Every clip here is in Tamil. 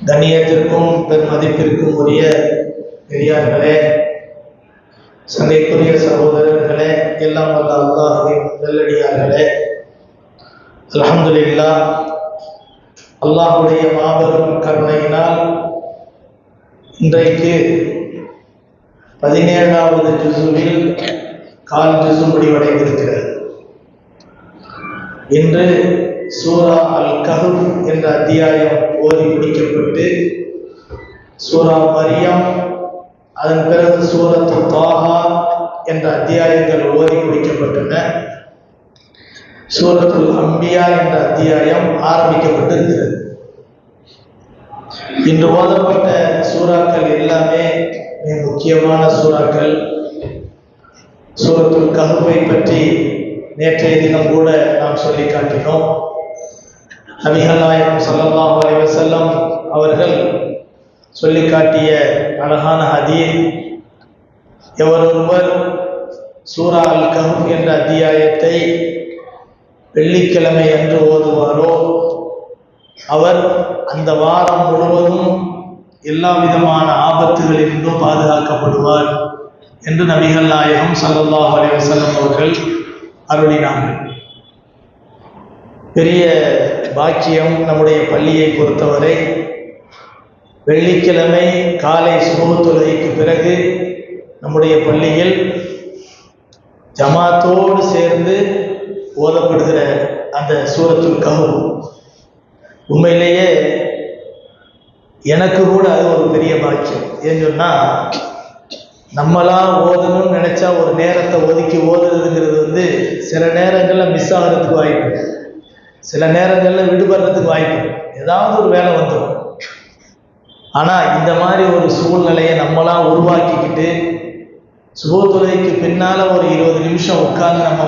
கண்ணியத்திற்கும் பெருமதிப்பிற்கும் உரிய பெரியார்களே, சங்கைக்குரிய சகோதரர்களே, எல்லாம் வல்ல அல்லாஹ்வின் நல்லடியார்களே, அல்ஹம்துலில்லாஹ். அல்லாஹ்வுடைய மாபெரும் கருணையினால் இன்றைக்கு 17வது ஜுஸுவில் கால் ஜுஸு முடிவடைந்திருக்கிறது. இன்று சூரா அல் கஹ்ஃப் என்ற அத்தியாயம் ஓதி முடிக்கப்பட்டு, சூரா மரியம், அதன் பிறகு சூரத்து தாஹா என்ற அத்தியாயங்கள் ஓதி முடிக்கப்பட்டன. சூரத்துல் அம்பியா என்ற அத்தியாயம் ஆரம்பிக்கப்பட்டிருக்கிறது. இன்று ஓதப்பட்ட சூறாக்கள் எல்லாமே மிக முக்கியமான சூறாக்கள். சூரத்துல் கஹ்ஃபை பற்றி நேற்றைய தினம் கூட நாம் சொல்லி காட்டினோம். நபிகள் நாயகம் ஸல்லல்லாஹு அலைஹி வஸல்லம் அவர்கள் சொல்லி காட்டிய அழகான ஹதீஸ், எவரொருவர் சூரா அல் கஹ்ஃப் என்ற அத்தியாயத்தை வெள்ளிக்கிழமை அன்று ஓதுவாரோ அவர் அந்த வாரம் முழுவதும் எல்லா விதமான ஆபத்துகளிலிருந்தும் பாதுகாக்கப்படுவார் என்று நபிகள் நாயகம் ஸல்லல்லாஹு அலைஹி வஸல்லம் அவர்கள் அருளினார்கள். பெரிய பாக்கியம் நம்முடைய பள்ளியை பொறுத்தவரை. வெள்ளிக்கிழமை காலை சுபஹ் தொழுகைக்கு பிறகு நம்முடைய பள்ளியில் ஜமாத்தோடு சேர்ந்து ஓதப்படுகிற அந்த சூரத்துல் கஹ்ஃப், உண்மையிலேயே எனக்கு கூட அது ஒரு பெரிய பாக்கியம். ஏன்னு சொன்னால், நம்மளா ஓதணும்னு நினைச்சா ஒரு நேரத்தை ஒதுக்கி ஓதுறதுங்கிறது சில நேரங்களில் மிஸ் ஆகிறதுக்கு வாய்ப்பு, சில நேரங்களில் விடுபடுறதுக்கு வாய்ப்பு, ஏதாவது ஒரு வேலை வந்துடும். ஆனால் இந்த மாதிரி ஒரு சூழ்நிலையை நம்மளா உருவாக்கிக்கிட்டு சுபஹ் தொழுகைக்கு பின்னால் ஒரு 20 நிமிஷம் உட்கார்ந்து நம்ம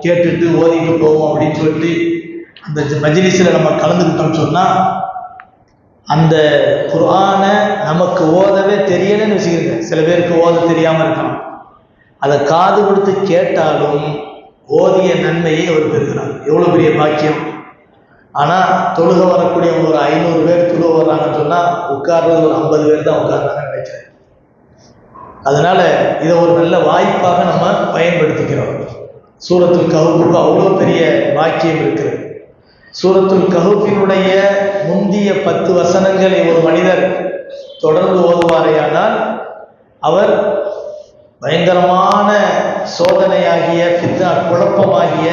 கேட்டுட்டு ஓதிட்டு போவோம் அப்படின்னு சொல்லிட்டு அந்த மஜ்லிஸில் நம்ம கலந்துக்கிட்டோம்னு சொன்னால், அந்த குர்ஆனை நமக்கு ஓதவே தெரியலன்னு வச்சுக்கிறேன். சில பேருக்கு ஓத தெரியாமல் இருக்கலாம். அதை காது கொடுத்து கேட்டாலும் ஓதிய நன்மையை அவர் பெறுகிறார். எவ்வளோ பெரிய பாக்கியம்! ஆனால் தொழுக வரக்கூடிய ஒரு 500 பேர் தொழுக வர்றாங்கன்னு சொன்னால் உட்கார்றது ஒரு 50 பேர் தான் உட்கார்றாங்கன்னு நினைக்கிறேன். அதனால இதை ஒரு நல்ல வாய்ப்பாக நம்ம பயன்படுத்திக்கிறோம். சூரத்துல் கஹ்ஃபுக்கு அவ்வளோ பெரிய பாக்கியம் இருக்கிறது. சூரத்துல் கஹ்ஃபினுடைய முந்திய 10 வசனங்களை ஒரு மனிதர் தொடர்ந்து ஓதுவாரேயானால் அவர் பயங்கரமான சோதனையாகிய ஃபித்னா, குழப்பமாகிய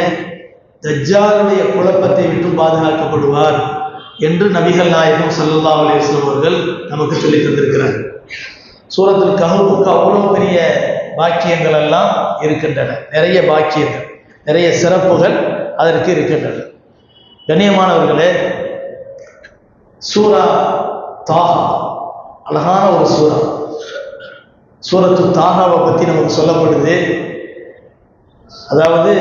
தஜ்ஜாலுடைய குழப்பத்தை விட்டு பாதுகாக்கப்படுவார் என்று நபிகள் நாயகம் ஸல்லல்லாஹு அலைஹி வஸல்லம் அவர்கள் நமக்கு சொல்லி தந்திருக்கிறார். சூரத்துல் கஹ்ஃபுக்கு அவ்வளோ பெரிய பாக்கியங்கள் எல்லாம் இருக்கின்றன. நிறைய பாக்கியங்கள், நிறைய சிறப்புகள் அதற்கு இருக்கின்றன. கண்ணியமானவர்களே, சூரா தாஹா அழகான ஒரு சூரா. சூரத்து தாஹாவை பற்றி நமக்கு சொல்லப்படுது. அதாவது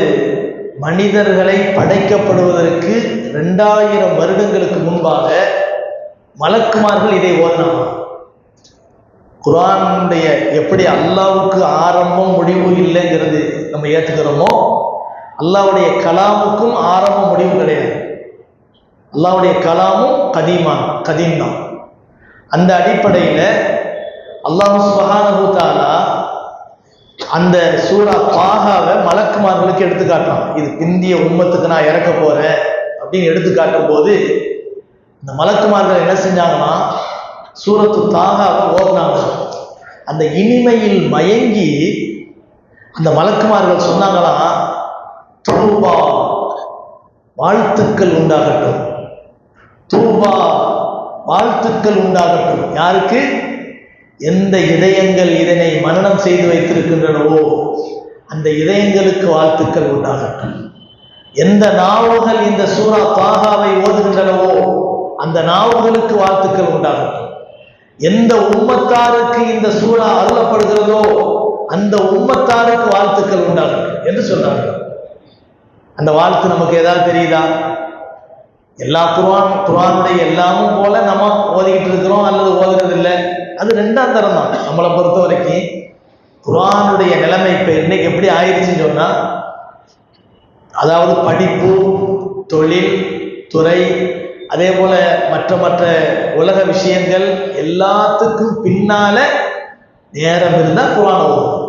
மனிதர்களை படைக்கப்படுவதற்கு 2000 வருடங்களுக்கு முன்பாக மலக்குமார்கள் இதை ஓதினாங்க. குர்ஆனுடைய எப்படி அல்லாஹ்வுக்கு ஆரம்பம் முடிவு இல்லைங்கிறது நம்ம ஏற்றுக்கிறோமோ, அல்லாஹ்வுடைய கலாமுக்கும் ஆரம்பம் முடிவு கிடையாது. அல்லாஹ்வுடைய கலாமும் கதீம் தான். அந்த அடிப்படையில் அல்லாஹ் சுப்ஹானஹு தஆலா அந்த சூரா தாஹாவை மலக்குமார்களுக்கு எடுத்து காட்டுறான். இது பிந்திய உம்மத்துக்கு நான் இறக்க போறேன் அப்படின்னு எடுத்து காட்டும் போது இந்த மலக்குமார்கள் என்ன செஞ்சாங்கன்னா, சூரத்து தாஹாவை ஓதுனாங்க. அந்த இனிமையில் மயங்கி அந்த மலக்குமார்கள் சொன்னாங்களாம், தூபா, வாழ்த்துக்கள் உண்டாகட்டும், தூபா, வாழ்த்துக்கள் உண்டாகட்டும். யாருக்கு? எந்த இதயங்கள் இதனை மனனம் செய்து வைத்திருக்கின்றனவோ அந்த இதயங்களுக்கு வாழ்த்துக்கள் உண்டாகட்டும். எந்த நாவுகள் இந்த சூரா தாஹாவை ஓதுகின்றனவோ அந்த நாவுகளுக்கு வாழ்த்துக்கள் உண்டாகட்டும். எந்த உம்மத்தாருக்கு இந்த சூரா அருளப்படுகிறதோ அந்த உம்மத்தாருக்கு வாழ்த்துக்கள் உண்டாகட்டும் என்று சொன்னார்கள். அந்த வாழ்த்து நமக்கு ஏதாவது தெரியுதா? எல்லா குர்ஆனுடைய எல்லாமும் போல நம்ம ஓதிக்கிட்டு இருக்கிறோம் அல்லது ஓதுறது இல்லை, அது 2ஆம் தரம் தான். நம்மளை பொறுத்த வரைக்கும் குர்ஆனுடைய நிலைமை இப்போ இன்னைக்கு எப்படி ஆயிடுச்சுன்னு சொன்னால், அதாவது படிப்பு, தொழில், துறை, அதே போல மற்ற மற்ற உலக விஷயங்கள் எல்லாத்துக்கும் பின்னால நேரம் இருந்தா குர்ஆன் ஓதும்.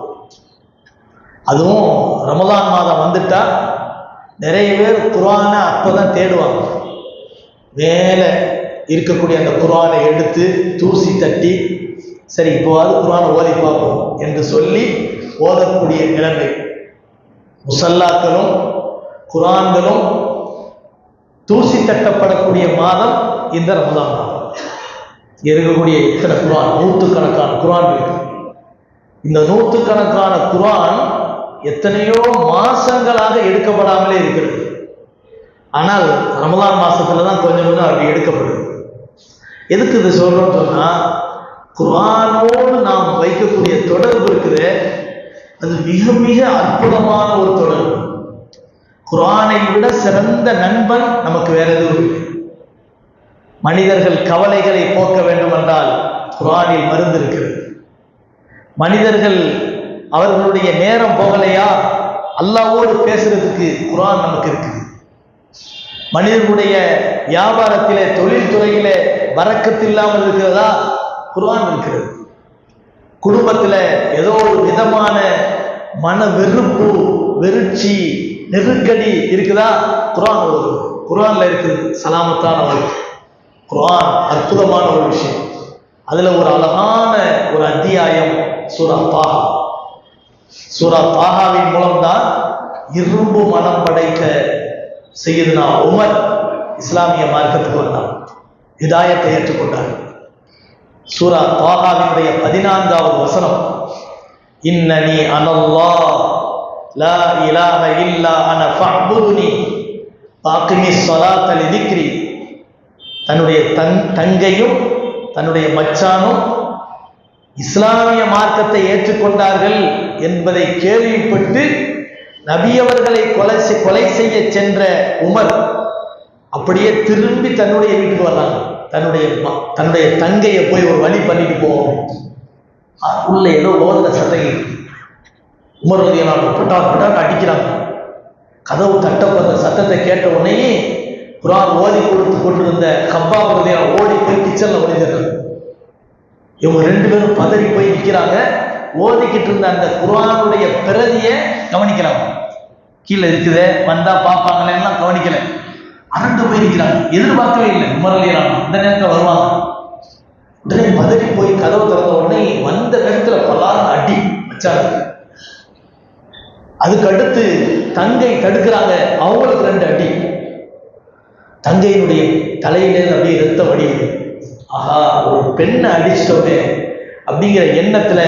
அதுவும் ரமலான் மாதம் வந்துட்டா நிறைய பேர் குர்ஆனை அப்பதான் தேடுவாங்க. மேலே இருக்கக்கூடிய அந்த குர்ஆனை எடுத்து தூசி தட்டி சரி இப்போவாது குர்ஆனை ஓதி பார்ப்போம் என்று சொல்லி ஓதக்கூடிய நிலைமை. முசல்லாக்களும் குர்ஆன்களும் தூசி தட்டப்படக்கூடிய மாதம் இந்த ரமலான் மாதம். இருக்கக்கூடிய இத்தனை குர்ஆன், நூற்றுக்கணக்கான குர்ஆன் இருக்கு. இந்த நூற்றுக்கணக்கான குர்ஆன் எத்தனையோ மாசங்களாக எடுக்கப்படாமலே இருக்கிறது. ஆனால் ரமலான் மாசத்துல தான் கொஞ்சம் கொஞ்சம் அப்படி எடுக்கப்படுது. எதுக்கு இது சொல்றோம்னு சொன்னா, குர்ஆனோடு நாம் வைக்கக்கூடிய தொடர்பு இருக்குது, அது மிக மிக அற்புதமான ஒரு தொடர்பு. குர்ஆனை விட சிறந்த நண்பன் நமக்கு வேற எதுவும் இல்லை. மனிதர்கள் கவலைகளை போக்க வேண்டும் என்றால் குர்ஆனில் மருந்து இருக்கிறது. மனிதர்கள் அவர்களுடைய நேரம் போகலையா, அல்லாஹ்வோடு பேசுறதுக்கு குர்ஆன் நமக்கு இருக்குது. மனிதர்களுடைய வியாபாரத்திலே தொழில்துறையிலே பரக்கத்து இல்லாமல் இருக்கிறதா, குர்ஆன் இருக்கிறது. குடும்பத்தில் ஏதோ ஒரு விதமான மன வெறுப்பு, வெறுச்சி, நெருக்கடி இருக்குதா, குர்ஆன் வருது. குர்ஆன்ல இருக்குது சலாமத்தான வாழ்க்கை. குர்ஆன் அற்புதமான ஒரு விஷயம். அதுல ஒரு அழகான ஒரு அத்தியாயம் சூரா தாஹா. சூரா தாஹாவின் மூலம்தான் இரும்பு மனம் படைக்க சையதுனா உமர் இஸ்லாமிய மார்க்கத்துக்கு வந்தார், ஹிதாயத்தை ஏற்றுக்கொண்டார். சூரா தாஹாவினுடைய 14வது வசனம், இன்னனி அனல்லாஹ் லா இலாஹ இல்லா அன ஃபஅ்புதுனி வஅகிமிஸ் ஸலாத்த லிதிக்ரி. தன்னுடைய தங்கையும் தன்னுடைய மச்சானும் இஸ்லாமிய மார்க்கத்தை ஏற்றுக்கொண்டார்கள் என்பதை கேள்விப்பட்டு நபியவர்களை கொலை செய்ய சென்ற உமர் அப்படியே திரும்பி தன்னுடைய வீட்டுக்கு வர்றாங்க. தன்னுடைய தங்கையை போய் ஒரு வழி பண்ணிட்டு போவோம். உள்ள ஏதோ ஓதுற சத்தம், உமர் ரலியல்லாஹு பட்டார் அடிக்கிறாங்க. கதவு தட்டப்பட்ட சத்தத்தை கேட்ட உடனே குர்ஆன் ஓதி கொடுத்து கொண்டிருந்த கப்பாப் ரலியல்லாஹு ஓடி போய் கிச்சன்ல ஒளிஞ்சிடறாங்க. இவங்க 2 பேரும் பதறி போய் நிற்கிறாங்க. ஓதிக்கிட்டு இருந்த அந்த குர்ஆனுடைய பிரதியை கவனிக்கிறாங்க. கீழே இருக்குது வந்தா பார்ப்பாங்களேன்னா கவனிக்கல, அரண்டு போய் நிற்கிறாங்க. எதிர்பார்க்கவே இல்லை உமர் ரலியல்லாஹு இந்த நேரத்தில் வருவாங்க. உடனே பதறி போய் கதவு திறந்த உடனே வந்த நேரத்துல பலான அடி வச்சாங்க. அதுக்கு அடுத்து தங்கை தடுக்கிறாங்க, அவங்களுக்கு 2 அடி. தங்கையினுடைய தலையிலே அப்படியே ரத்த வடியுது. ஆஹா, ஒரு பெண்ணை அடிச்சிட்டோமே அப்படிங்கிற எண்ணத்துல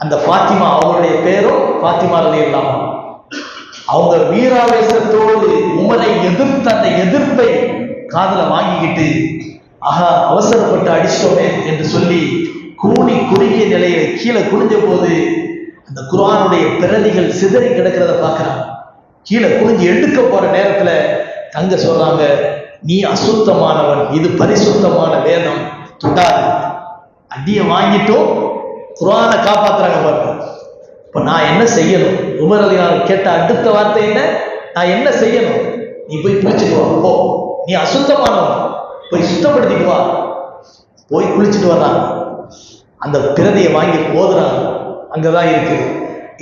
அந்த ஃபாத்திமா, அவங்களுடைய பேரும் ஃபாத்திமா ரலியல்லாஹு, அவங்க வீராவேசத்தோடு உமரை எதிர்த்த அந்த எதிர்ப்பை காதுல வாங்கிக்கிட்டு ஆஹா அவசரப்பட்டு அடிச்சிட்டோமே என்று சொல்லி கூனி குறுகிய நிலையில கீழே குனிஞ்ச போது அந்த குர்ஆனுடைய பிரதிகள் சிதறி கிடக்கிறத பார்க்கிறாங்க. கீழே குனிஞ்சு எடுக்க போற நேரத்துல தங்க சொல்றாங்க, நீ அசுத்தமானவன், இது பரிசுத்தமான வேதம், தொட்டாது. அடிய வாங்கிட்டும் குர்ஆனை காப்பாத்துறாங்க பாருங்க. இப்ப நான் என்ன செய்யணும்? உமர் ரலியல்லாஹு கேட்ட அடுத்த வார்த்தை என்ன? நான் என்ன செய்யணும்? நீ போய் குளிச்சுட்டு வா, போ, நீ அசுத்தமானவன், போய் சுத்தப்படுத்திட்டு வா. போய் குளிச்சுட்டு வர்றாங்க. அந்த பிரதியை வாங்கி போதுறாங்க. அங்கதான் இருக்கு,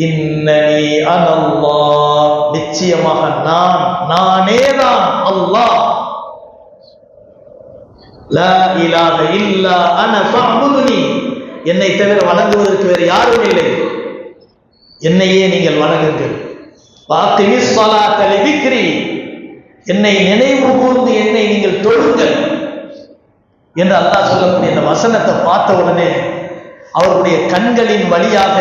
இன்னனி அனல்லாஹ், நிச்சயமாக நானேதான் அல்லாஹ், லா இலாஹ இல்லா அன ஃபஅ்புதுனி, என்னை தவிர வணங்குவதற்கு வேறு யாரும் இல்லை, என்னையே நீங்கள் வணங்குங்கள். வஅகிமிஸ் ஸலாத்த லிதிக்ரி, என்னை நினைவு கூர்ந்து என்னை நீங்கள் தொழுங்கள் என்று அல்லாஹ் சொல்லக்கூடிய அந்த வசனத்தை பார்த்த உடனே அவருடைய கண்களின் வழியாக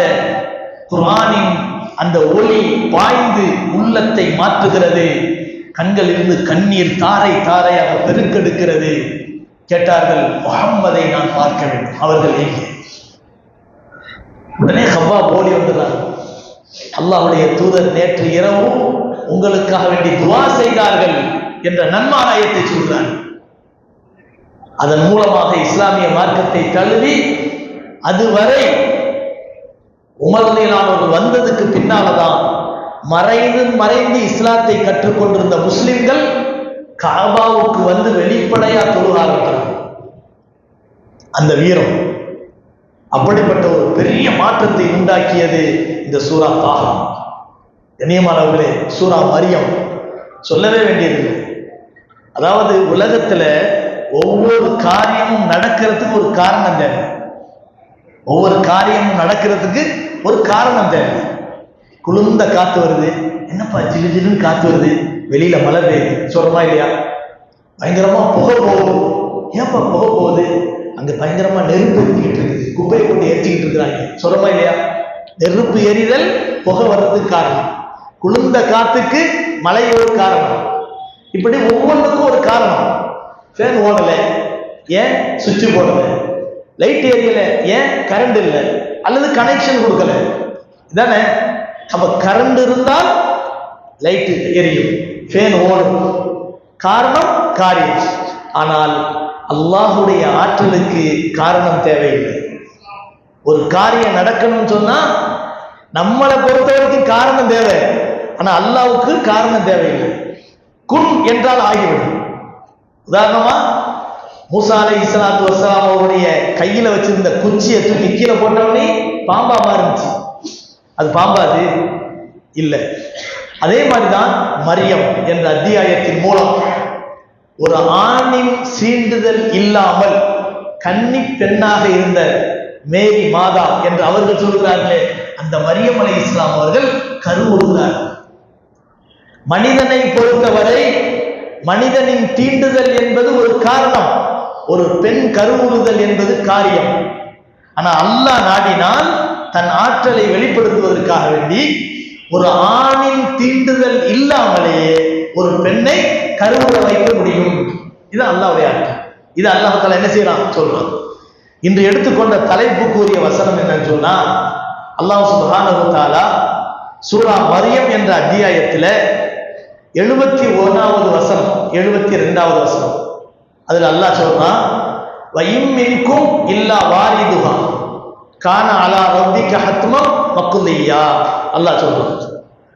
குர்ஆனின் அந்த ஒளி பாய்ந்து உள்ளத்தை மாற்றுகிறது. கண்களிலிருந்து கண்ணீர் தாரை தாரையாக பெருக்கெடுக்கிறது. கேட்டார்கள், முஹம்மதை நான் பார்க்க வேண்டும், அவர்கள் எங்கே? உடனே கப்பாப் ஓடி வந்துடுறாங்க. அல்லாஹ்வுடைய தூதர் நேற்று இரவும் உங்களுக்காக வேண்டி துஆ செய்தார்கள் என்ற நன்மாராயத்தை சொல்றார். அதன் மூலமாக இஸ்லாமிய மார்க்கத்தை தழுவி அதுவரை உமர் ரலியல்லாஹு வந்ததுக்கு பின்னால்தான் மறைந்து இஸ்லாத்தை கற்றுக்கொண்டிருந்த முஸ்லிம்கள் காபாவுக்கு வந்து வெளிப்படையா தொழுக ஆரம்பிக்கிறாங்க. அந்த வீரம் அப்படிப்பட்ட ஒரு பெரிய மாற்றத்தை உண்டாக்கியது இந்த சூரா தாஹா. கண்ணியமானவர்களே, சூரா மரியம் சொல்லவே வேண்டியதில்லை. அதாவது உலகத்துல ஒவ்வொரு காரியமும் நடக்கிறதுக்கு ஒரு காரணம் தேவை. ஒவ்வொரு காரியமும் நடக்கிறதுக்கு ஒரு காரணம் தேவை. குளிர்ந்த காத்து வருது, என்னப்பா ஜிலு ஜிலுன்னு காத்து வருது, வெளியில மழை பெய்யுது, சொல்றமா இல்லையா? பயங்கரமா புகை போகுது, ஏன்பா புகை போகுது? அங்க பயங்கரமா நெருப்பு எரிஞ்சுக்கிட்டு இருக்குது, குப்பையை கொண்டு எரிச்சுக்கிட்டு இருக்கிறாங்க, சொல்றமா இல்லையா? நெருப்பு எரிதல் புகை வர்றதுக்கு காரணம், குளிர்ந்த காத்துக்கு மழை ஒரு காரணம். இப்படி ஒவ்வொன்றுக்கும் ஒரு காரணம். ஃபேன் ஓடல, ஏன் சுவிட்ச் போடல? லைட் எரியல, ஏன் கரண்ட் இல்லை அல்லது கனெக்ஷன் கொடுக்கல? இதானே? அப்ப கரண்ட் இருந்தால் லைட் எரியும், ஃபேன் ஓடும், காரணம் காரியம். ஆனால் அல்லாஹுடைய ஆற்றலுக்கு காரணம் தேவையில்லை. ஒரு காரியம் நடக்கணும்னு சொன்னா நம்மளை பொறுத்த வரைக்கும் காரணம் தேவை, ஆனா அல்லாஹ்வுக்கு காரணம் தேவையில்லை. குன் என்றால் ஆகிவிடும். உதாரணமா மூசா அலைஹிஸ்ஸலாத்து வஸ்ஸலாம் அவருடைய கையில வச்சிருந்த குச்சியை தூக்கி கீழே போட்டவனே பாம்பா மாறிச்சு. அது பாம்பாது இல்லை. அதே மாதிரிதான் மரியம் என்ற அத்தியாயத்தின் மூலம் ஒரு ஆணின் சீண்டுதல் இல்லாமல் கன்னி பெண்ணாக இருந்த மேரி மாதா என்று அவர்கள் சொல்கிறார்களே, அந்த மரியம் அலைஹிஸ்ஸலாம் அவர்கள் கருவுறுகிறார்கள். மனிதனை பொறுத்தவரை மனிதனின் தீண்டுதல் என்பது ஒரு காரணம், ஒரு பெண் கருவுறுதல் என்பது காரியம். ஆனா அல்லாஹ் நாடினால் தன் ஆற்றலை வெளிப்படுத்துவதற்காக வேண்டி ஒரு ஆணின் தீண்டுதல் இல்லாமலேயே ஒரு பெண்ணை கருவுற வைக்க முடியும். இது அல்லாஹ்வுடைய ஆற்றல். இது அல்லாஹ் தஆலா என்ன செய்யறான் சொல்றான். இன்று எடுத்துக்கொண்ட தலைப்புக்குரிய வசனம் என்னன்னு சொன்னா, அல்லாஹ் சுப்ஹானஹு வ தஆலா சூரா மரியம் என்ற அத்தியாயத்துல 71வது வசனம் 72வது வசனம் அதுல அல்லாஹ் சொல்றான், வயும் மின்கும் இல்லா வாரிதுஹா கான அலா ரப்பிக ஹத்மம் மக்தியா. அல்லாஹ் சொல்றான்,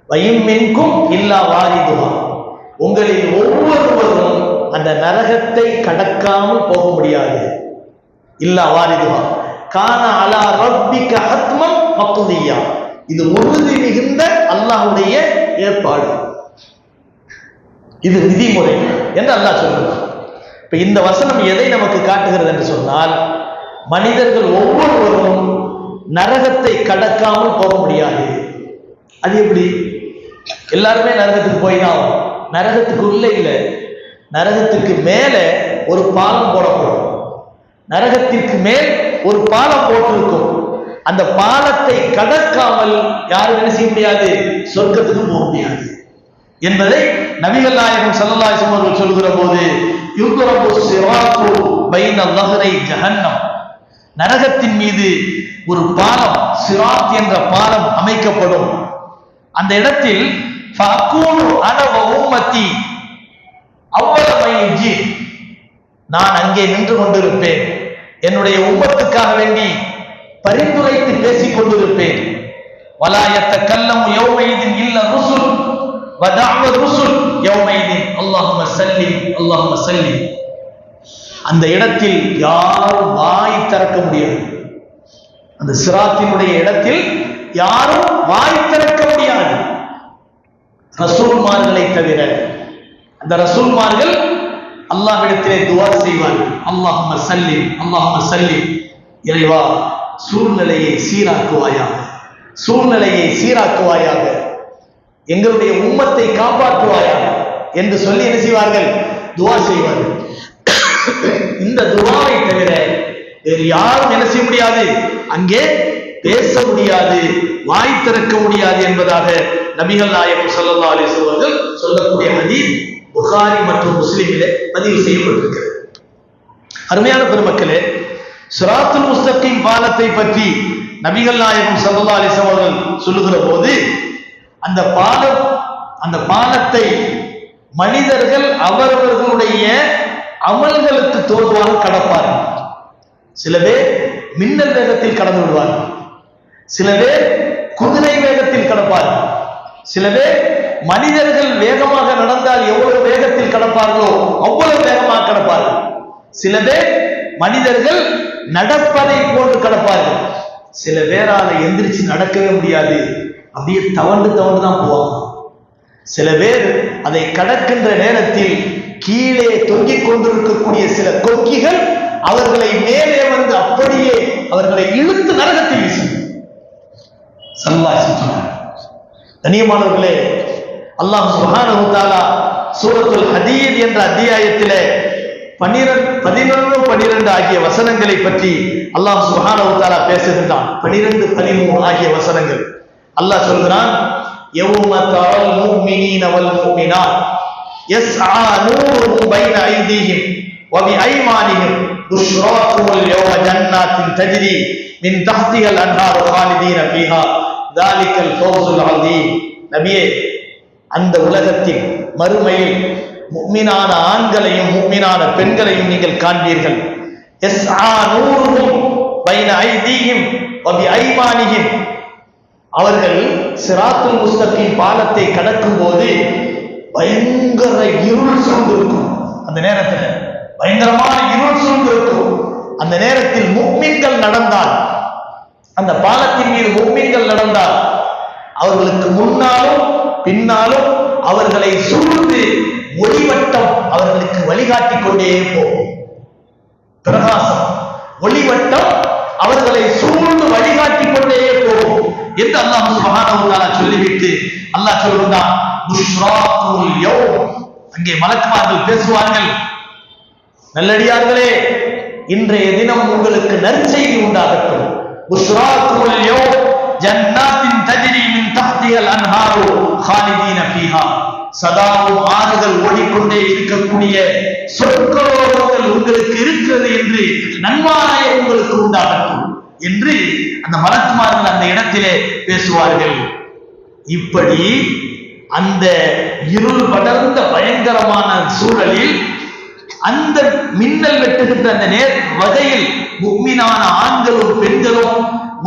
வயும் மின்கும் இல்லா வாரிதுஹா, உங்களில் ஒவ்வொருவரும் அந்த நரகத்தை கடக்காமல் போக முடியாது. இல்லா வாரிதுஹா கான அலா ரப்பிக ஹத்மம் மக்தியா, இது உறுதி மிகுந்த அல்லாஹ்வுடைய ஏற்பாடு, இது விதிமுறை என்று அல்லாஹ் சொல்றான். இப்ப இந்த வசனம் எதை நமக்கு காட்டுகிறது என்று சொன்னால், மனிதர்கள் ஒவ்வொருவரும் நரகத்தை கடக்காமல் போக முடியாது. அது எப்படி? எல்லாருமே நரகத்துக்கு போய் தான் ஆகும். நரகத்துக்கு உள்ள இல்லை, நரகத்துக்கு மேல ஒரு பாலம் போடப்படும். நரகத்திற்கு மேல் ஒரு பாலம் போட்டிருக்கும். அந்த பாலத்தை கடக்காமல் யாரும் என்ன செய்ய முடியாது, சொர்க்கத்துக்கு போக முடியாது என்பதை நபிகள் நாயகம் ஸல்லல்லாஹு அலைஹி வஸல்லம் அவர்கள் சொல்கிற போது, யுக்ரபு ஸிராத்து பைன ظهرை ஜஹன்னம், நரகத்தின் மீது ஒரு பாலம், சிராத் என்ற பாலம் அமைக்கப்படும். அந்த இடத்தில் ஃபஅகூனு அன வ உம்மத்தி அவ்வள மையி, நான் அங்கே நின்று கொண்டிருப்பேன், என்னுடைய உம்மத்துக்காக வேண்டி பரிந்துரைத்து பேசிக் கொண்டிருப்பேன். வலா யத்தகல்லமு யௌமைதின் இல்ல ருசுல் வதஅவ ருசுல் யௌமைதின் அல்லாஹும்ம ஸல்லி அல்லாஹும்ம ஸல்லி. அந்த இடத்தில் யாரும் வாய் திறக்க முடியாது. அந்த சிராத்தினுடைய இடத்தில் யாரும் வாய் திறக்க முடியாது, ரசூல்மார்களை தவிர. அந்த ரசூல்மார்கள் அல்லாஹ்விடத்திலே துஆ செய்வார்கள், அல்லாஹும்ம ஸல்லி அல்லாஹும்ம ஸல்லி, இறைவா சூழ்நிலையை சீராக்குவாயாக, சூழ்நிலையை சீராக்குவாயாக, எங்களுடைய உம்மத்தை காப்பாற்றுவாயாக என்று சொல்லி என்ன செய்வார்கள், துஆ செய்வார்கள். இந்த துஆவை தவிர வேறு யாரும் என்ன செய்ய முடியாது, அங்கே பேச முடியாது, வாய் திறக்க முடியாது என்பதாக நபிகள் நாயகம் ஸல்லல்லாஹு அலைஹி வஸல்லம் அவர்கள் சொல்லக்கூடிய ஹதீஸ் புகாரி மற்றும் முஸ்லிமிலே பதிவு செய்யப்பட்டிருக்கிறது. அருமையான பெருமக்களே, சிராத்துல் முஸ்தகீம் பாலத்தை பற்றி நபிகள் நாயகம் ஸல்லல்லாஹு அலைஹி வஸல்லம் அவர்கள் சொல்லுகிற போது, அந்த பாலத்தை மனிதர்கள் அவரவர்களுடைய அமல்களுக்கு தோதுவாக கடப்பார்கள். சில பேர் மின்னல் வேகத்தில் கடந்து விடுவார்கள், சில பேர் குதிரை வேகத்தில் கடப்பார்கள், சில பேர் மனிதர்கள் வேகமாக நடந்தால் எவ்வளவு வேகத்தில் கடப்பார்களோ அவ்வளவு வேகமாக கடப்பார்கள். சில பேர் மனிதர்கள் நடப்பதை போன்று கடப்பார்கள். சில பேரால எந்திரிச்சு நடக்கவே முடியாது, அப்படியே தவண்டு தவண்டு தான் போவாங்க. சில பேர் அதை கடக்கின்ற நேரத்தில் கீழே தொங்கிக் கொண்டிருக்கக்கூடிய சில கொக்கிகள் அவர்களை மேலே வந்து அப்படியே அவர்களை இழுத்து நரகத்தில் வீசும். கண்ணியமானவர்களே, அல்லாஹ் சுப்ஹானஹு வ தஆலா சூரத்துல் ஹதீத் என்ற அத்தியாயத்திலே 11-12 ஆகிய வசனங்களை பற்றி அல்லாஹ் சுப்ஹானஹு வ தஆலா பேசுகின்றான். 12-13 ஆகிய வசனங்கள். அல்லாஹ் சொல்கிறான், யௌம தரல் முஃமினீன வல் முஃமினாத் யஸ்ஆ நூருஹும் பைன ஐதீஹிம் வ பிஐமானிஹிம் புஷ்ராக்குமுல் யௌம ஜன்னாத்தின் தஜ்ரி மின் தஹ்திஹல் அன்ஹாரு காலிதீன ஃபீஹா தாலிகல் ஃபௌஸுல் அஸீம். நபியே, அந்த உலகத்தில் மறுமையில் முஃமினான ஆண்களையும் முஃமினான பெண்களையும் நீங்கள் காண்பீர்கள். யஸ்ஆ நூருஹும் பைன ஐதீஹிம் வ பிஐமானிஹிம். அவர்கள் சிராத்துல் முஸ்தகீம் பாலத்தை கடக்கும் போது பயங்கர இருள் சூழ்ந்திருக்கும். அந்த நேரத்தில் பயங்கரமான இருள் சூழ்ந்திருக்கும். அந்த நேரத்தில் முஃமின்கள் நடந்தால், அந்த பாலத்தின் மீது முஃமின்கள் நடந்தால் அவர்களுக்கு முன்னாலும் பின்னாலும் அவர்களை சூழ்ந்து ஒளிவட்டம் அவர்களுக்கு வழிகாட்டி கொண்டே போகும். பிரகாசம் ஒளிவட்டம் அவர்களை சூழ்ந்து வழிகாட்டி கொண்டே போகும் என்று அல்லாஹ் சுப்ஹானஹு வ தஆலா சொல்லிவிட்டு அல்லாஹ் சொல்றான், புஷ்ராக்குல் யௌம். அங்கே மலக்குமார்கள் பேசுவார்கள், நல்லடியார்களே, இன்றைய தினம் உங்களுக்கு நற்செய்தி உண்டாகட்டும். புஷ்ராக்குல் யௌம் ஜன்னாத்தின் தஜ்ரி மின் தஹ்திஹல் அன்ஹாரு காலிதீன ஃபீஹா. சதாவும் ஆறுகள் ஓடிக்கொண்டே இருக்கக்கூடிய சொற்களோடு உங்களுக்கு இருக்கிறது என்று நன்மாராய உங்களுக்கு உண்டாகட்டும் என்று அந்த மலக்குமார்கள் அந்த இடத்திலே பேசுவார்கள். இப்படி அந்த இருள் படர்ந்த பயங்கரமான சூழலில் அந்த மின்னல் வெட்டுகின்ற அந்த வகையில் முஃமினான ஆண்களும் பெண்களும்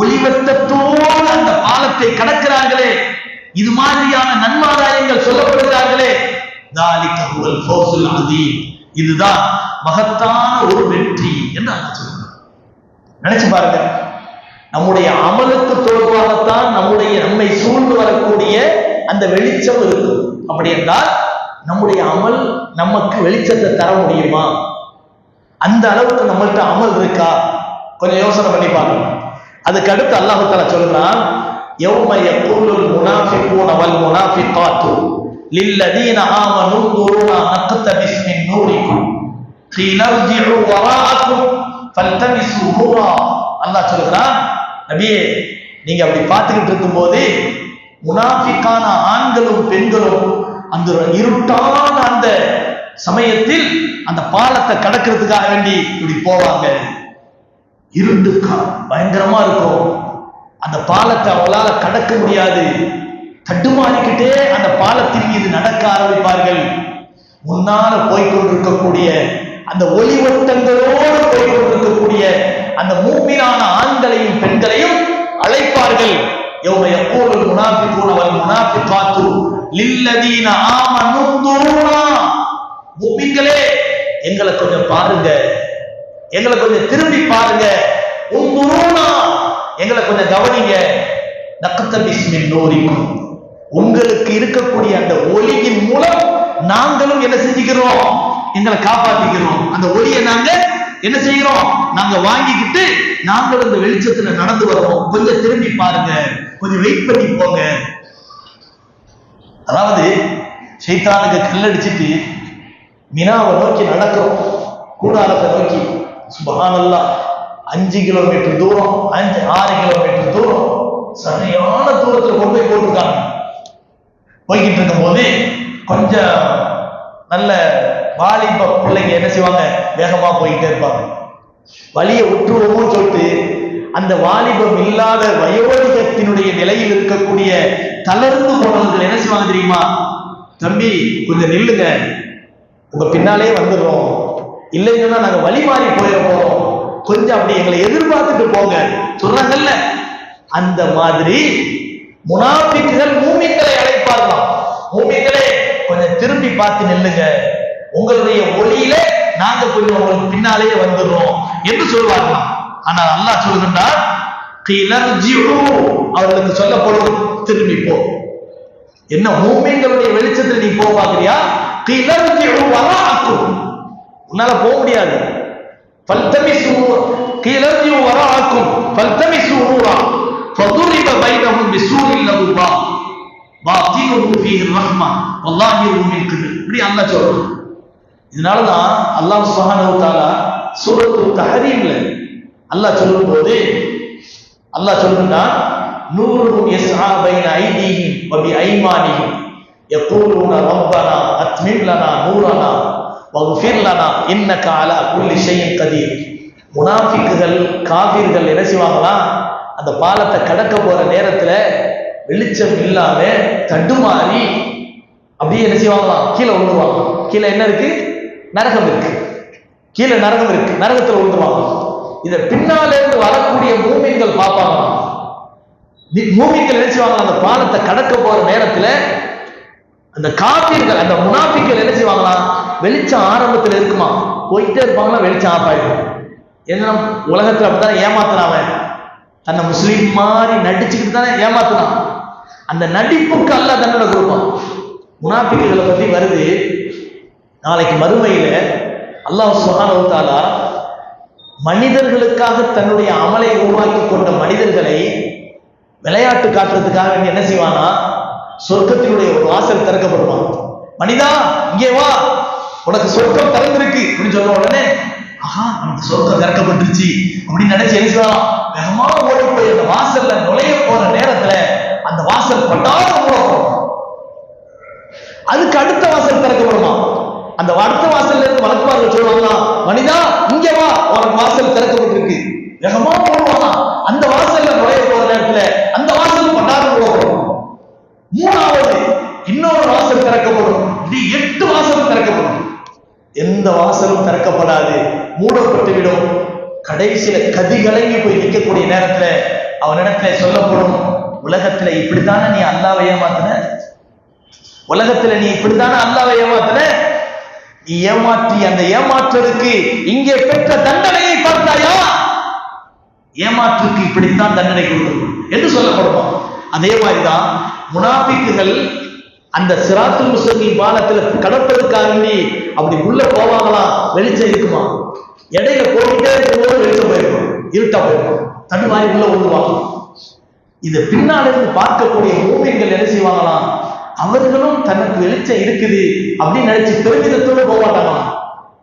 ஒளிவட்டத்தோடு அந்த பாலத்தை கடக்கிறார்களே, இது மாதிரியான நன்மாராயங்கள் சொல்லப்படுகிறார்களே, தாலிக ஹுவல் ஃபௌஸுல் அஸீம். இதுதான் மகத்தான ஒரு வெற்றி என்று அல்லாஹ் சொல்றார். நினைச்சு பாருங்க, நம்முடைய அமலுக்கு தோல்வாகத்தான் நம்மை சூழ்ந்து வரக்கூடிய அந்த வெளிச்சம் இருக்கு. அப்படி என்றால் நம்முடைய அமல் நமக்கு வெளிச்சத்தை தர முடியுமா? அந்த அளவுக்கு நம்மள்ட்ட அமல் இருக்கா? கொஞ்சம் யோசனை பண்ணி பாருங்க. அதுக்கு அடுத்து அல்லாஹ் தஆலா சொல்றான், யௌம யகூலுல் முனாஃபிகூன வல் முனாஃபிகாத்து லில்லதீன ஆமனு துருனா நக்தபிஸ் மின் நூரிக்கும் கீல இர்ஜிஉ வராஅக்கும் ஃபல்தமிஸு நூரா. அல்லாஹ் சொல்றான், நபியே, நீங்க அப்படி பார்த்துக்கிட்டு இருக்கும்போது முனாஃபிகான ஆண்களும் பெண்களும் அந்த இருட்டான அந்த சமயத்தில் அந்த பாலத்தை கடக்கிறதுக்காக வேண்டி இப்படி போவாங்க. இருட்டுக்கா பயங்கரமா இருக்கும். அந்த பாலத்தை அவங்களால கடக்க முடியாது. தட்டுமாறிக்கிட்டே அந்த பாலத்தின் மீது நடக்க ஆரம்பிப்பார்கள். முன்னால போய்கொண்டிருக்கக்கூடிய அந்த ஒளிவட்டங்களோடு போய்கொண்டிருக்கக்கூடிய அந்த மூமினான ஆண்களையும் பெண்களையும் அழைப்பார்கள். யௌம யகூலுல் முனாஃபிகூன வல் முனாஃபிகாத்து லில்லதீன ஆமனு துருனா. மூமின்களே, எங்களை கொஞ்சம் பாருங்க, எங்களை கொஞ்சம் திரும்பி பாருங்க, உந்துருனா, எங்களை கொஞ்சம் கவனிங்க. நக்தபிஸ் மின் நூரிக்கும், உங்களுக்கு இருக்கக்கூடிய அந்த ஒளியின் மூலம் நாங்களும் என்ன செஞ்சுக்கிறோம்? எங்களை காப்பாத்திக்கிறோம். அந்த ஒளியை நாங்க என்ன செய்கிறோம்? நாங்க வாங்கிக்கிட்டு நாங்கள் இந்த வெளிச்சத்துல நடந்து வரோம். கொஞ்சம் திரும்பி பாருங்க, கொஞ்சம் வெயிட் பண்ணி போங்க. அதாவது ஷைத்தானுக்கு கல்லடிச்சிட்டு மினாவை நோக்கி நடக்கிறோம், கூடாரத்தை நோக்கி. சுப்ஹானல்லாஹ், 5 கிலோமீட்டர் தூரம், 6 கிலோமீட்டர் தூரம், சரியான தூரத்தில் கொண்டு போய் போட்டிருக்காங்க. போய்கிட்டு இருக்கும் போது கொஞ்சம் நல்ல வாலிப பிள்ளைங்க என்ன செய்வாங்க? வேகமா போய்கிட்டே இருப்பாங்க. வழியை விட்டுருவோம்னு சொல்லிட்டு அந்த வாலிபம் இல்லாத வயோதிகத்தினுடைய நிலையில் இருக்கக்கூடிய தளர்ந்து போனவர்கள் என்ன செய்வாங்க தெரியுமா? தம்பி, கொஞ்சம் நில்லுங்க, உங்க பின்னாலே வந்துடுறோம், இல்லைன்னா நாங்க வழி மாறி போயிடுறோம், கொஞ்சம் அப்படி எங்களை எதிர்பார்த்துட்டு போங்க சொல்றாங்கல்ல. அந்த மாதிரி முனாஃபிக்குகள் மூமின்களை அழைப்பார்களாம். மூமின்களே கொஞ்சம் திரும்பி பார்த்து நில்லுங்க, உங்களுடைய ஒளியில நாங்க கொஞ்சம் உங்களுக்கு பின்னாலேயே வந்துடுறோம் என்று சொல்வார்களாம். ஆனால் அல்லாஹ் சொல்கின்றார், அவர்களுக்கு சொல்லப்படும் திரும்பி போ. என்ன மூமின்களுடைய வெளிச்சத்தில் நீ போ பார்க்கிறியா? உன்னால போக முடியாது. இதனாலதான் அல்லாஹ் சுப்ஹானஹு வ தஆலா சூரத்துல் தஹரீம்ல அல்லாஹ் சொல்லும் போது அல்லாஹ் சொல்றான், நூருஹும் யஸ்ஆ பைன ஐதீஹிம் வ பி ஐமானிஹிம் யகூலூன ரப்பனா அத்மிம் லனா நூரனா வக்ஃபிர் லனா இன்னக அலா குல்லி ஷைஇன் கதீர். முனாஃபிக்குகள் காஃபிர்கள் என்ன செய்வாங்களாம், அந்த பாலத்தை கடக்க போற நேரத்துல வெளிச்சம் இல்லாம தடுமாறி அப்படியே என்ன செய்வாங்களாம், கீழே விழுந்துருவாங்க. கீழே என்ன இருக்கு? நரகம் இருக்கு. கீழே நரகம் இருக்கு, நரகத்துல விழுந்துருவாங்க. இதை பின்னால இருந்து வரக்கூடிய மூமின்கள் பார்ப்பாங்க. மூமின்கள் என்ன செய்வாங்க, அந்த பாலத்தை கடக்க போற நேரத்துல அந்த காபீர்கள் அந்த முனாஃபிக்கள் என்ன செய்வாங்களாம், வெளிச்சம் ஆரம்பத்துல இருக்குமா, போயிட்டே இருப்பாங்களா, வெளிச்சம் ஆஃப் ஆயிடும். ஏன்னா உலகத்துல அப்படித்தானே ஏமாத்தினாவன், தன்னை முஸ்லீம் மாதிரி நடிச்சுக்கிட்டு தானே ஏமாத்தினான். அந்த நடிப்புக்கு அல்லாஹ் தண்டனை கொடுப்பான். முனாஃபிக்குகளை பத்தி வருது, நாளைக்கு மறுமையில அல்லாஹ் சுப்ஹானஹு வ தஆலா மனிதர்களுக்காக தன்னுடைய அமலை உருவாக்கி கொண்ட மனிதர்களை விளையாட்டு காட்டுறதுக்காக வேண்டி என்ன செய்வானா, சொர்க்கத்தினுடைய ஒரு வாசல் திறக்கப்படுவான். மனிதா இங்கே வா, உனக்கு சொர்க்கம் திறந்திருக்கு அப்படின்னு சொன்ன உடனே, ஆஹா நமக்கு சொர்க்கம் திறக்கப்பட்டுருச்சு அப்படின்னு நினைச்சு என்ன செய்வான், வேகமா ஓடி போய் அந்த வாசல்ல நுழைய போற நேரத்துல அந்த வாசல் பட்டாலும் அதுக்கு அடுத்த வாசல் திறக்கப்படுமா. அந்த அடுத்த வாசல்ல இருந்து வழக்குமார்கள் சொல்லுவாங்களா, மனிதா இங்க வா, உனக்கு வாசல் திறக்கப்பட்டிருக்கு. வேகமா போடுவானா, அந்த வாசல்ல நுழைய போற நேரத்துல அந்த வாசல் பட்டாலும் போகும். மூணாவது இன்னொரு வாசல் திறக்கப்படும். இது 8 வாசல் திறக்கப்படும். எந்த வாசலும் திறக்கப்படாது, மூடப்பட்டு விடும். கடைசியில கதி கலங்கி போய் நிற்கக்கூடிய நேரத்துல அவனிடத்துல சொல்லப்படும், உலகத்துல இப்படித்தானே நீ அல்லாஹ்வை ஏமாத்தின, உலகத்துல நீ இப்படித்தானே அல்லாஹ்வை ஏமாத்தின, நீ ஏமாற்றி அந்த ஏமாற்றுறதுக்கு இங்கே பெற்ற தண்டனையை பார்த்தாயா, ஏமாற்றுக்கு இப்படித்தான் தண்டனை கொடுக்கணும் என்று சொல்லப்படுமா. அதே மாதிரிதான் முனாஃபிக்குகள் அந்த சிராத்துல் முஸ்தகீம் பாலத்துல கடப்பதற்காக அப்படி உள்ள போவாங்களா, வெளிச்சம் இருக்குமா, இடையில போயிட்டே இருக்கும்போது வெளிச்சம் போயிருக்கும், இருட்டா போயிருக்கும், தடுமாறி உள்ள விழுவாங்க. இதை பின்னால இருந்து பார்க்கக்கூடிய மூமின்கள் என்ன செய்வாங்களாம், அவர்களும் தனக்கு வெளிச்சம் இருக்குது அப்படின்னு நினைச்சு பெருமிதத்தோடு போக மாட்டாங்களாம்.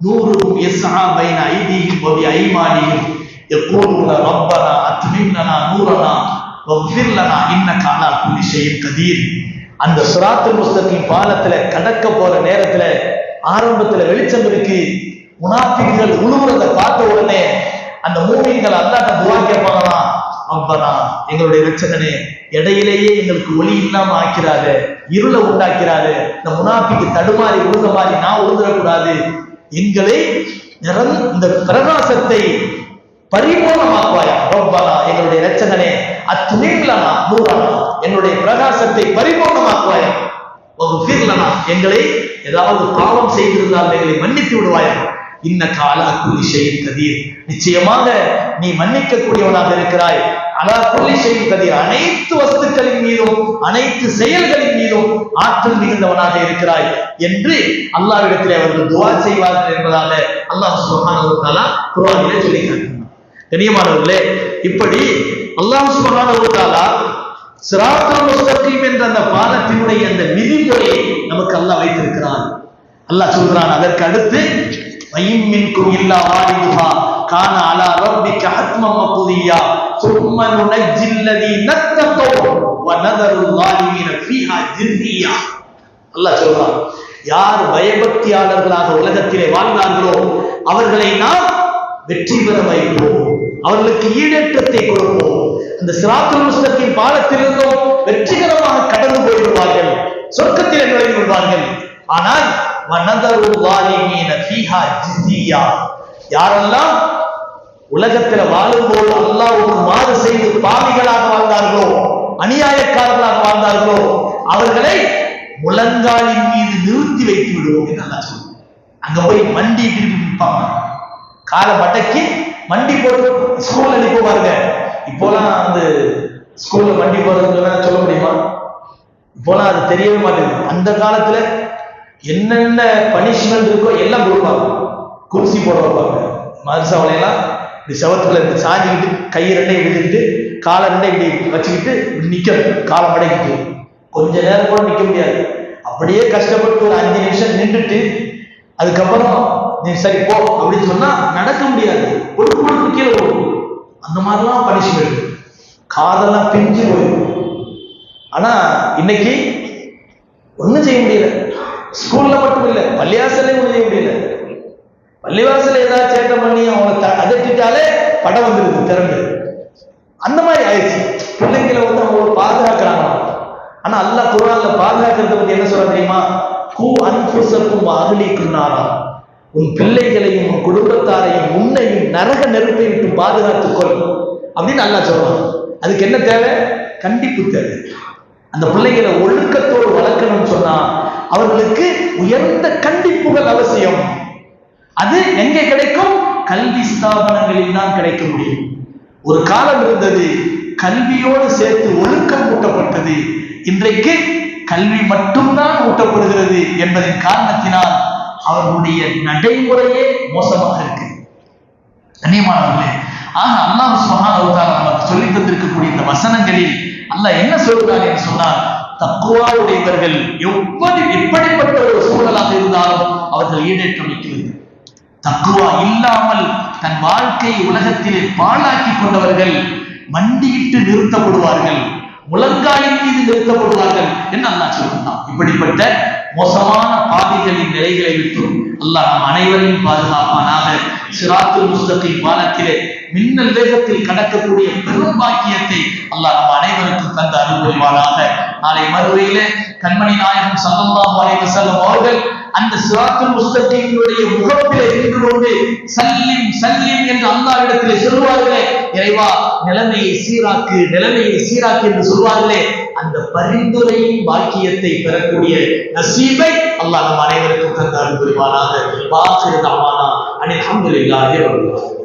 நூருஹும் யஸ்ஆ பைன ஐதீஹிம் வ பி ஐமானிஹிம் யகூலூன ரப்பனா அத்மிம் லனா நூரனா வக்ஃபிர் லனா இன்னக அலா குல்லி ஷைஇன் கதீர். அந்த சிராத்துல் முஸ்தகீம் பாலத்துல கடக்க போற நேரத்துல ஆரம்பத்துல வெளிச்சம் இருக்கு. முனாஃபிக்குகள் உழுவுறதை பார்த்த உடனே அந்த மூமின்கள் அல்லாஹ்ட்ட துஆ கேட்பாங்களாம், ரப்பனா எங்களுடைய இரட்சகனே, இடையிலேயே எங்களுக்கு ஒளி இல்லாம ஆக்கிறாரு, இருளை உண்டாக்கிறாரு, இந்த முனாஃபிக்கு தடுமாறி உழுந்த மாதிரி நான் உழுந்துடக்கூடாது, எங்களை இந்த பிரகாசத்தை பரிபூர்ணமாக்குவாயா. ரப்பனா எங்களுடைய இரட்சகனே, அத்மிம் லனா நூரனா என்னுடைய பிரகாசத்தை பரிபூர்ணமாக்குவாயா. வக்ஃபிர் லனா எங்களை ஏதாவது பாவம் செய்திருந்தால் எங்களை மன்னித்து விடுவாயா. இன்னக அலா குல்லி ஷைஇன் கதீர் நிச்சயமாக நீ மன்னிக்க கூடியவனாக இருக்கிறாய். அலா குல்லி ஷைஇன் கதீர் அனைத்து வஸ்துக்களின் மீதும் அனைத்து செயல்களின் மீதும் ஆற்றல் மிகுந்தவனாக இருக்கிறாய் என்று அல்லாஹ்விடத்திலே அவர்கள் துஆ செய்வார்கள் என்பதாக அல்லாஹ் சுப்ஹானஹு வ தஆலா குர்ஆனிலே சொல்லியிருக்கிறார். கண்ணியமானவர்களே, இப்படி அல்லாஹ் சுப்ஹானஹு வ தஆலா சிராத்துல் முஸ்தகீம் என்ற அந்த பாலத்தினுடைய அந்த விதிமுறையை நமக்கு அல்லாஹ் வைத்திருக்கிறான். அல்லாஹ் சொல்றான், அதற்கு அடுத்து வயின் மின்கும் இல்லா வாரிதுஹா கான அலா ரப்பிக ஹத்மம் மக்தியா சும்ம நுனஜ்ஜில் லதீ நத்தகவ் வ நதருல் ஸாலிமீன ஃபீஹா ஜின்னியா. அல்லாஹ் சொல்றான், யார் பயபக்தியாளர்களாக உலகத்திலே வாழ்ந்தார்களோ அவர்களை நாம் வெற்றி பெற வைப்போம், அவர்களுக்கு ஈடேற்றத்தை கொடுப்போம், அந்த சிராத்துல் முஸ்தகீம் பாலத்திலிருந்தும் வெற்றிகரமாக கடந்து போய்விடுவார்கள், சொர்க்கத்தில் நுழைந்து விடுவார்கள். ஆனால் வனதருல் ஸாலிமீன ஃபீஹா ஜிஸ்ஸியா, யாரெல்லாம் உலகத்தில் வாழும்போது அல்லாஹ்வுக்கு மாறு செய்து பாவிகளாக வாழ்ந்தார்களோ, அநியாயக்காரர்களாக வாழ்ந்தார்களோ அவர்களை முழங்காலின் மீது நிறுத்தி வைத்து விடுவோம் என்று அல்லாஹ் சொல்லுவோம். அங்க போய் மண்டி நிற்பாங்க, காலை மடக்கி மண்டி போட்டு ஸ்கூல் அனுப்பி பாருங்க. இப்போலாம் ஸ்கூல்ல மண்டி போறதுன்னு சொல்ல முடியுமா? இப்போலாம் அது தெரியவே மாட்டேங்குது. அந்த காலத்துல என்னென்ன பனிஷ்மெண்ட் இருக்கோ எல்லாம் கொடுப்பாங்க. குர்சி போட வைப்பாங்க, மதுசாவளையெல்லாம் இப்படி செவத்துல இப்படி சாஞ்சிக்கிட்டு கை ரெண்டையும் விழுந்துட்டு காலை ரெண்டையும் இப்படி வச்சுக்கிட்டு நிக்கணும், காலை மடக்கிட்டு. கொஞ்ச நேரம் கூட நிக்க முடியாது. அப்படியே கஷ்டப்பட்டு ஒரு 5 நிமிஷம் நின்றுட்டு அதுக்கப்புறம் நீ சரி போ அப்படின்னு சொன்னா நடக்க முடியாது, பொழுது கீழே போகும். அந்த மாதிரிலாம் பனிஷ்மெண்ட், காதெல்லாம் பிஞ்சு போயிடும். ஆனா இன்னைக்கு ஒண்ணும் செய்ய முடியல. ஸ்கூல்ல மட்டும் இல்ல, பள்ளிவாசல்ல ஒண்ணும் செய்ய முடியல. பள்ளிவாசல ஏதாவது சேட்டை பண்ணி அவங்களை அதட்டிட்டாலே படம் வந்துருது திறந்து. அந்த மாதிரி ஆயிடுச்சு. பிள்ளைங்களை அவங்க பாதுகாக்கிறாங்க. ஆனா அல்லாஹ் குர்ஆன்ல பாதுகாக்கிறத பத்தி என்ன சொல்ற தெரியுமா? கூ அன்ஃபுஸக்கும் அஹ்லீக்கும் நாரா, உன் பிள்ளைகளையும் உன் குடும்பத்தாரையும் உன்னையும் நரக நெருப்பை விட்டு பாதுகாத்துக்கொள் அப்படின்னு அல்லாஹ் சொல்றான். அதுக்கு என்ன தேவை? கண்டிப்பு தேவை. அந்த பிள்ளைகளை ஒழுக்கத்தோடு வளர்க்கணும்னு சொன்னா அவர்களுக்கு உயர்ந்த கண்டிப்புகள் அவசியம். அது எங்கே கிடைக்கும்? கல்வி ஸ்தாபனங்களில் தான் கிடைக்க முடியும். ஒரு காலம் இருந்தது கல்வியோடு சேர்த்து ஒழுக்கம் ஊட்டப்பட்டது. இன்றைக்கு கல்வி மட்டும்தான் ஊட்டப்படுகிறது என்பதன் காரணத்தினால் அவர்களுடைய நடைமுறையே மோசமாக இருக்கு. கண்ணியமானவர்களே, ஆனா அல்லாஹ் சுப்ஹானஹு வ தஆலா நமக்கு சொல்லி தந்திருக்கக்கூடிய இந்த வசனங்களில் அல்லாஹ் என்ன சொல்றார் என்று சொன்னால், தக்வாவுடையவர்கள் எப்படிப்பட்ட ஒரு சூழலாக இருந்தாலும் அவர்கள் ஈடேற்றம் வைக்கிறது. தக்குவா இல்லாமல் தன் வாழ்க்கை உலகத்திலே பாழாக்கி கொண்டவர்கள் மண்டியிட்டு நிறுத்தப்படுவார்கள், முழங்காலின் மீது நிறுத்தப்படுவார்கள் என்று அல்லாஹ் சொல்கிறான். இப்படிப்பட்ட மோசமான பாதைகளின் நிலைகளை விட்டு அல்லாஹ் நம் அனைவரையும் பாதுகாப்பானாக. சிராத்துல் முஸ்தகீம் பாலத்திலே மின்னல் வேகத்தில் கடக்கக்கூடிய பெரும் பாக்கியத்தை அல்லாஹ் நம் அனைவருக்கும் தந்த அருள் புரிவானாக. நாளை மறுமையிலே கண்மணி நாயகம் ஸல்லல்லாஹு அலைஹி வஸல்லம் அவர்கள் அந்த சிராத்துல் முஸ்தகீமினுடைய முகப்பிலே நின்று கொண்டு சல்லிம் சல்லிம் என்று அல்லாஹ்விடத்திலே சொல்வார்களே, இறைவா நிலைமையை சீராக்கு, நிலைமையை சீராக்கு என்று சொல்வார்களே, அந்த பரிந்துரையின் பாக்கியத்தை பெறக்கூடிய நசீபை அல்லாஹ் நம் அனைவருக்கும் தந்த அருள் புரிவானாக. வாஹிரு தஅவானா அனில் ஹம்துலில்லாஹி ரப்பில் ஆலமீன்.